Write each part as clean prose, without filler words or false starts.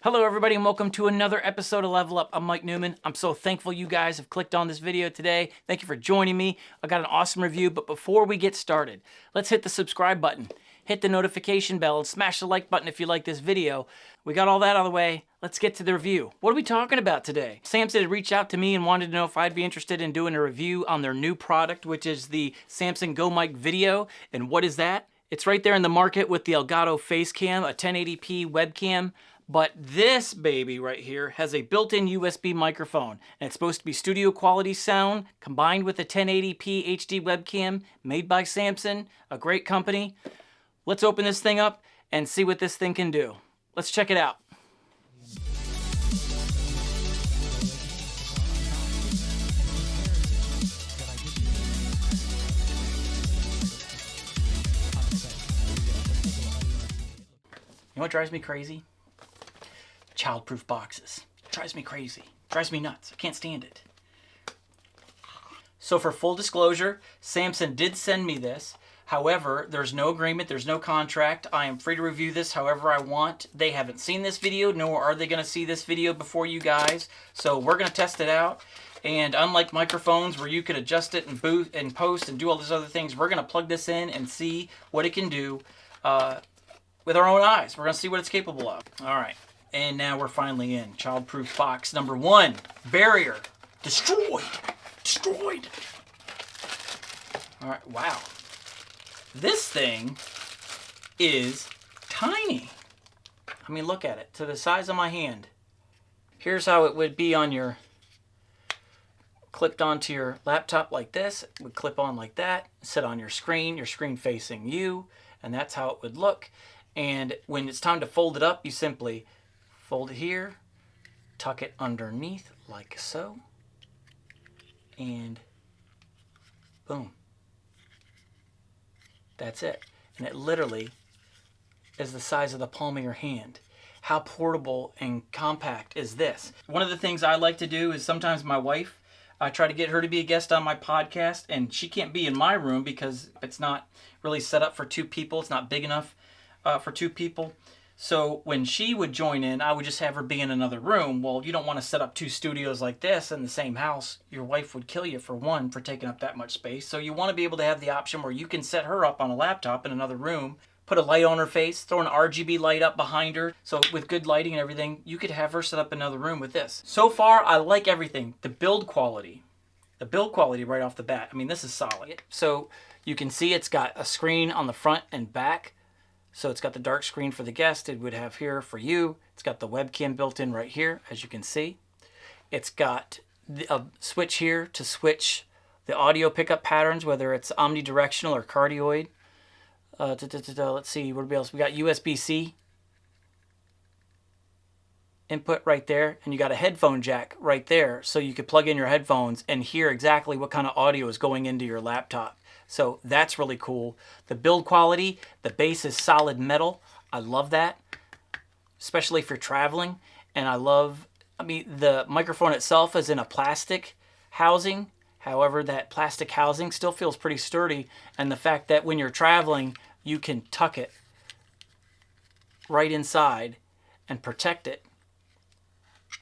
Hello everybody and welcome to another episode of Level Up. I'm Mike Newman. I'm so thankful you guys have clicked on this video today. Thank you for joining me. I got an awesome review, but before we get started, let's hit the subscribe button, hit the notification bell, and smash the like button if you like this video. We got all that out of the way. Let's get to the review. What are we talking about today? Samson had reached out to me and wanted to know if I'd be interested in doing a review on their new product, which is the Samson Go Mic Video. And what is that? It's right there in the market with the Elgato Facecam, a 1080p webcam. But this baby right here has a built-in USB microphone, and it's supposed to be studio quality sound combined with a 1080p HD webcam made by Samson, a great company. Let's open this thing up and see what this thing can do. Let's check it out. You know what drives me crazy? Childproof boxes. It drives me crazy. It drives me nuts. I can't stand it. So for full disclosure, Samson did send me this. However, there's no agreement, there's no contract. I am free to review this however I want. They haven't seen this video, nor are they going to see this video before you guys. So we're going to test it out. And unlike microphones where you could adjust it and boost and post and do all these other things, we're going to plug this in and see what it can do with our own eyes. We're going to see what it's capable of. All right. And now we're finally in. Childproof box number 1. Barrier. Destroyed. Destroyed. All right. Wow. This thing is tiny. I mean, look at it. To the size of my hand. Here's how it would be on your... clipped onto your laptop like this. It would clip on like that. Sit on your screen facing you. And that's how it would look. And when it's time to fold it up, you simply... fold it here, tuck it underneath like so, and boom. That's it. And it literally is the size of the palm of your hand. How portable and compact is this? One of the things I like to do is sometimes my wife, I try to get her to be a guest on my podcast, and she can't be in my room because it's not really set up for 2 people. It's not big enough for 2 people. So when she would join in, I would just have her be in another room. Well, you don't want to set up 2 studios like this in the same house. Your wife would kill you for one for taking up that much space. So you want to be able to have the option where you can set her up on a laptop in another room, put a light on her face, throw an RGB light up behind her. So with good lighting and everything, you could have her set up in another room with this. So far, I like everything. The build quality right off the bat. I mean, this is solid. So you can see it's got a screen on the front and back. So it's got the dark screen for the guest. It would have here for you. It's got the webcam built in right here, as you can see. It's got a switch here to switch the audio pickup patterns, whether it's omnidirectional or cardioid. Let's see, what else? We got USB-C input right there, and you got a headphone jack right there, so you could plug in your headphones and hear exactly what kind of audio is going into your laptop. So that's really cool. The build quality, the base is solid metal. I love that, especially if you're traveling. And I mean, the microphone itself is in a plastic housing. However, that plastic housing still feels pretty sturdy. And the fact that when you're traveling, you can tuck it right inside and protect it.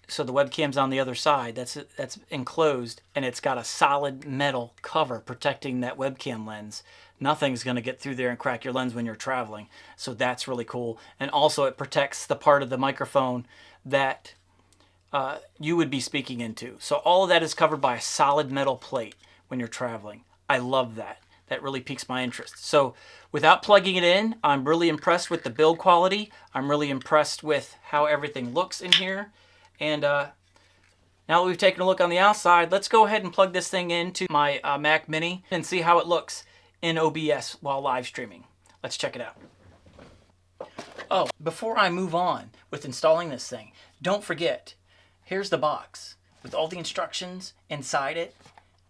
So the webcam's on the other side. That's enclosed, and it's got a solid metal cover protecting that webcam lens. Nothing's going to get through there and crack your lens when you're traveling. So that's really cool. And also it protects the part of the microphone that you would be speaking into. So all of that is covered by a solid metal plate when you're traveling. I love that. That really piques my interest. So without plugging it in, I'm really impressed with the build quality. I'm really impressed with how everything looks in here. And now that we've taken a look on the outside, let's go ahead and plug this thing into my Mac Mini and see how it looks in OBS while live streaming. Let's check it out. Oh, before I move on with installing this thing, don't forget, here's the box with all the instructions inside it.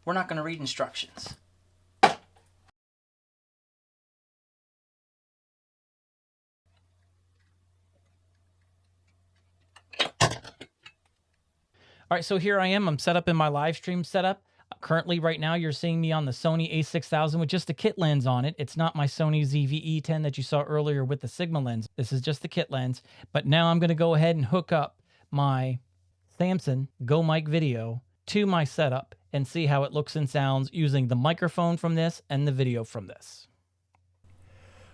We're not going to read instructions. All right, so here I am. I'm set up in my live stream setup. Currently, right now, you're seeing me on the Sony a6000 with just the kit lens on it. It's not my Sony ZV-E10 that you saw earlier with the Sigma lens. This is just the kit lens. But now I'm going to go ahead and hook up my Samson Go Mic video to my setup and see how it looks and sounds using the microphone from this and the video from this.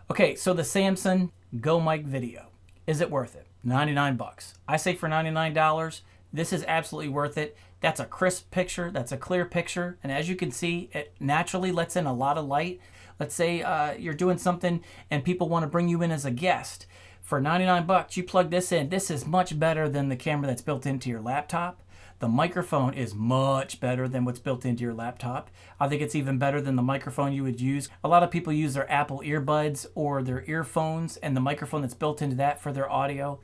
Okay, so the Samson Go Mic video. Is it worth it? 99 bucks. I say for $99, this is absolutely worth it. That's a crisp picture, that's a clear picture, and as you can see, it naturally lets in a lot of light. Let's say you're doing something and people want to bring you in as a guest. For 99 bucks, you plug this in. This is much better than the camera that's built into your laptop. The microphone is much better than what's built into your laptop. I think it's even better than the microphone you would use. A lot of people use their Apple earbuds or their earphones and the microphone that's built into that for their audio.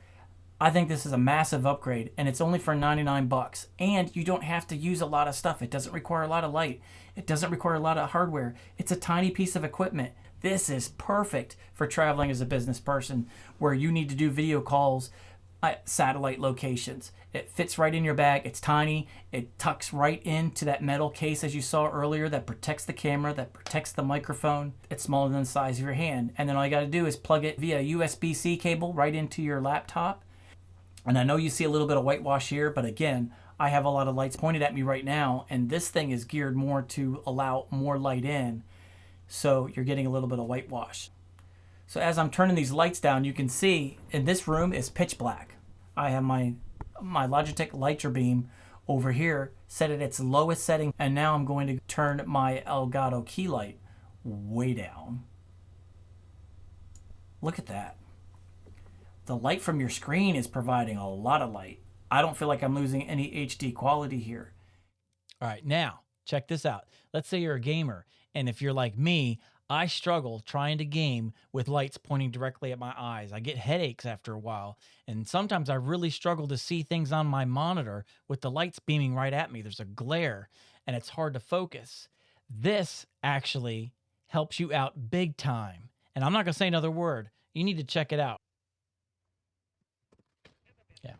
I think this is a massive upgrade, and it's only for 99 bucks. And you don't have to use a lot of stuff. It doesn't require a lot of light. It doesn't require a lot of hardware. It's a tiny piece of equipment. This is perfect for traveling as a business person where you need to do video calls at satellite locations. It fits right in your bag. It's tiny. It tucks right into that metal case as you saw earlier that protects the camera, that protects the microphone. It's smaller than the size of your hand. And then all you got to do is plug it via USB-C cable right into your laptop. And I know you see a little bit of whitewash here, but again, I have a lot of lights pointed at me right now, and this thing is geared more to allow more light in, so you're getting a little bit of whitewash. So as I'm turning these lights down, you can see in this room is pitch black. I have my Logitech Lighter Beam over here set at its lowest setting, and now I'm going to turn my Elgato Key Light way down. Look at that. The light from your screen is providing a lot of light. I don't feel like I'm losing any HD quality here. All right, now check this out. Let's say you're a gamer, and if you're like me, I struggle trying to game with lights pointing directly at my eyes. I get headaches after a while, and sometimes I really struggle to see things on my monitor with the lights beaming right at me. There's a glare, and it's hard to focus. This actually helps you out big time, and I'm not going to say another word. You need to check it out. Yeah.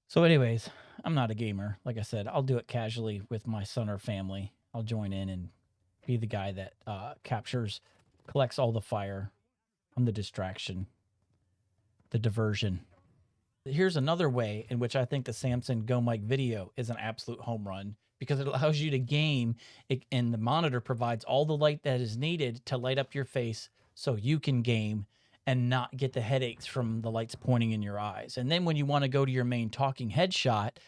So anyways, I'm not a gamer. Like I said, I'll do it casually with my son or family. I'll join in and be the guy that collects all the fire. I'm the distraction, the diversion. Here's another way in which I think the Samson Go Mic video is an absolute home run, because it allows you to game, and the monitor provides all the light that is needed to light up your face so you can game and not get the headaches from the lights pointing in your eyes. And then when you want to go to your main talking head shot,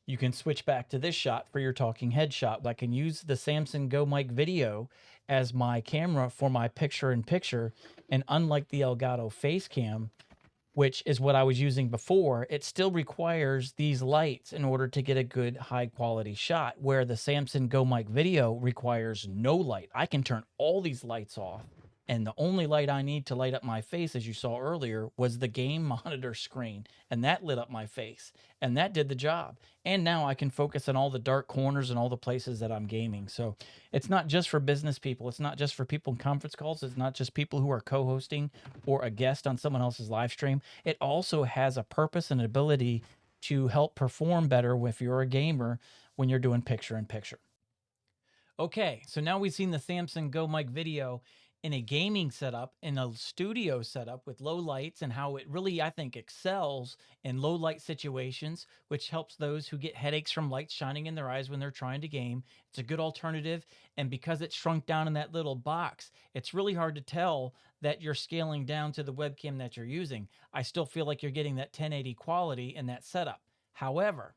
you can switch back to this shot for your talking head shot. I can use the Samson Go Mic video as my camera for my picture-in-picture, and unlike the Elgato Facecam, which is what I was using before, it still requires these lights in order to get a good high-quality shot, where the Samson Go Mic video requires no light. I can turn all these lights off, and the only light I need to light up my face, as you saw earlier, was the game monitor screen, and that lit up my face, and that did the job. And now I can focus on all the dark corners and all the places that I'm gaming. So it's not just for business people. It's not just for people in conference calls. It's not just people who are co-hosting or a guest on someone else's live stream. It also has a purpose and ability to help perform better if you're a gamer when you're doing picture-in-picture. Okay, so now we've seen the Samson Go Mic video in a gaming setup, in a studio setup with low lights, and how it really, I think, excels in low light situations, which helps those who get headaches from lights shining in their eyes when they're trying to game. It's a good alternative, and because it's shrunk down in that little box, it's really hard to tell that you're scaling down to the webcam that you're using. I still feel like you're getting that 1080 quality in that setup. However,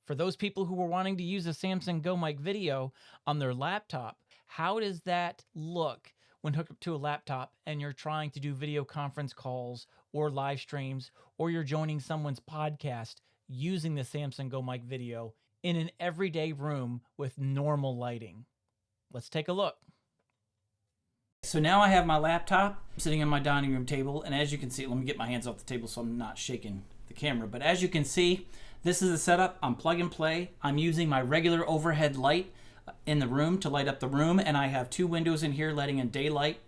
for those people who are wanting to use a Samson Go Mic video on their laptop, how does that look when hooked up to a laptop and you're trying to do video conference calls or live streams, or you're joining someone's podcast using the Samson Go Mic video in an everyday room with normal lighting? Let's take a look. So now I have my laptop sitting on my dining room table, and as you can see, let me get my hands off the table so I'm not shaking the camera, but as you can see, this is the setup. I'm plug and play. I'm using my regular overhead light in the room to light up the room, and I have two windows in here letting in daylight.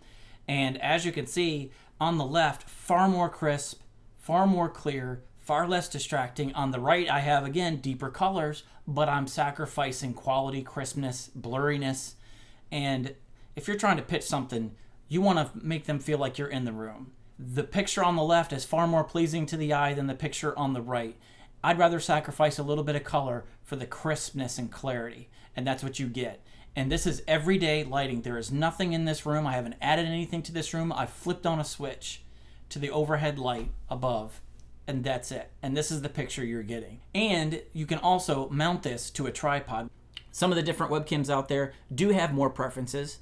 And as you can see on the left, far more crisp, far more clear, far less distracting. On the right, I have, again, deeper colors, but I'm sacrificing quality, crispness, blurriness. And if you're trying to pitch something, you want to make them feel like you're in the room. The picture on the left is far more pleasing to the eye than the picture on the right. I'd rather sacrifice a little bit of color for the crispness and clarity, and that's what you get. And this is everyday lighting. There is nothing in this room. I haven't added anything to this room. I flipped on a switch to the overhead light above, and that's it. And this is the picture you're getting. And you can also mount this to a tripod. Some of the different webcams out there do have more preferences,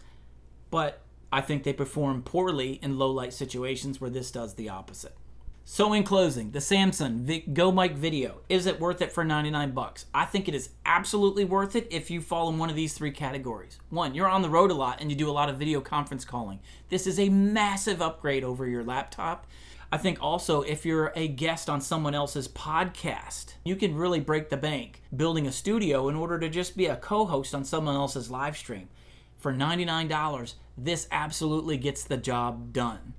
but I think they perform poorly in low light situations where this does the opposite. So in closing, the Samson Go Mic Video, is it worth it for 99 bucks? I think it is absolutely worth it if you fall in one of these three categories. One, you're on the road a lot and you do a lot of video conference calling. This is a massive upgrade over your laptop. I think also if you're a guest on someone else's podcast, you can really break the bank building a studio in order to just be a co-host on someone else's live stream. For $99, this absolutely gets the job done.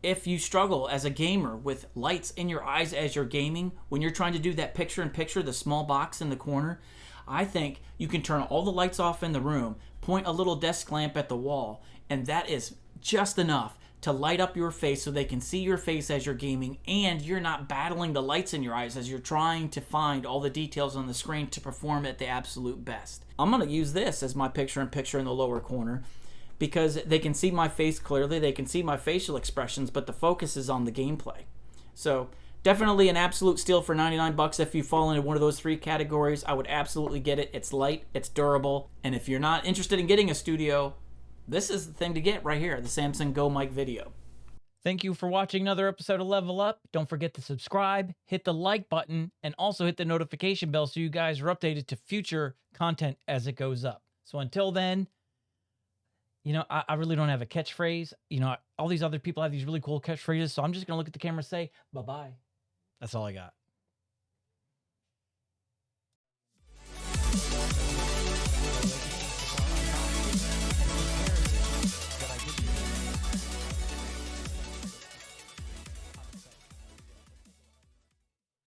If you struggle as a gamer with lights in your eyes as you're gaming, when you're trying to do that picture-in-picture, the small box in the corner, I think you can turn all the lights off in the room, point a little desk lamp at the wall, and that is just enough to light up your face so they can see your face as you're gaming, and you're not battling the lights in your eyes as you're trying to find all the details on the screen to perform at the absolute best. I'm going to use this as my picture-in-picture in the lower corner, because they can see my face clearly, they can see my facial expressions, but the focus is on the gameplay. So definitely an absolute steal for 99 bucks if you fall into one of those three categories. I would absolutely get it. It's light, it's durable, and if you're not interested in getting a studio, this is the thing to get right here, the Samson Go Mic Video. Thank you for watching another episode of Level Up. Don't forget to subscribe, hit the like button, and also hit the notification bell so you guys are updated to future content as it goes up. So until then, you know, I really don't have a catchphrase. You know, all these other people have these really cool catchphrases, so I'm just going to look at the camera and say, bye-bye. That's all I got.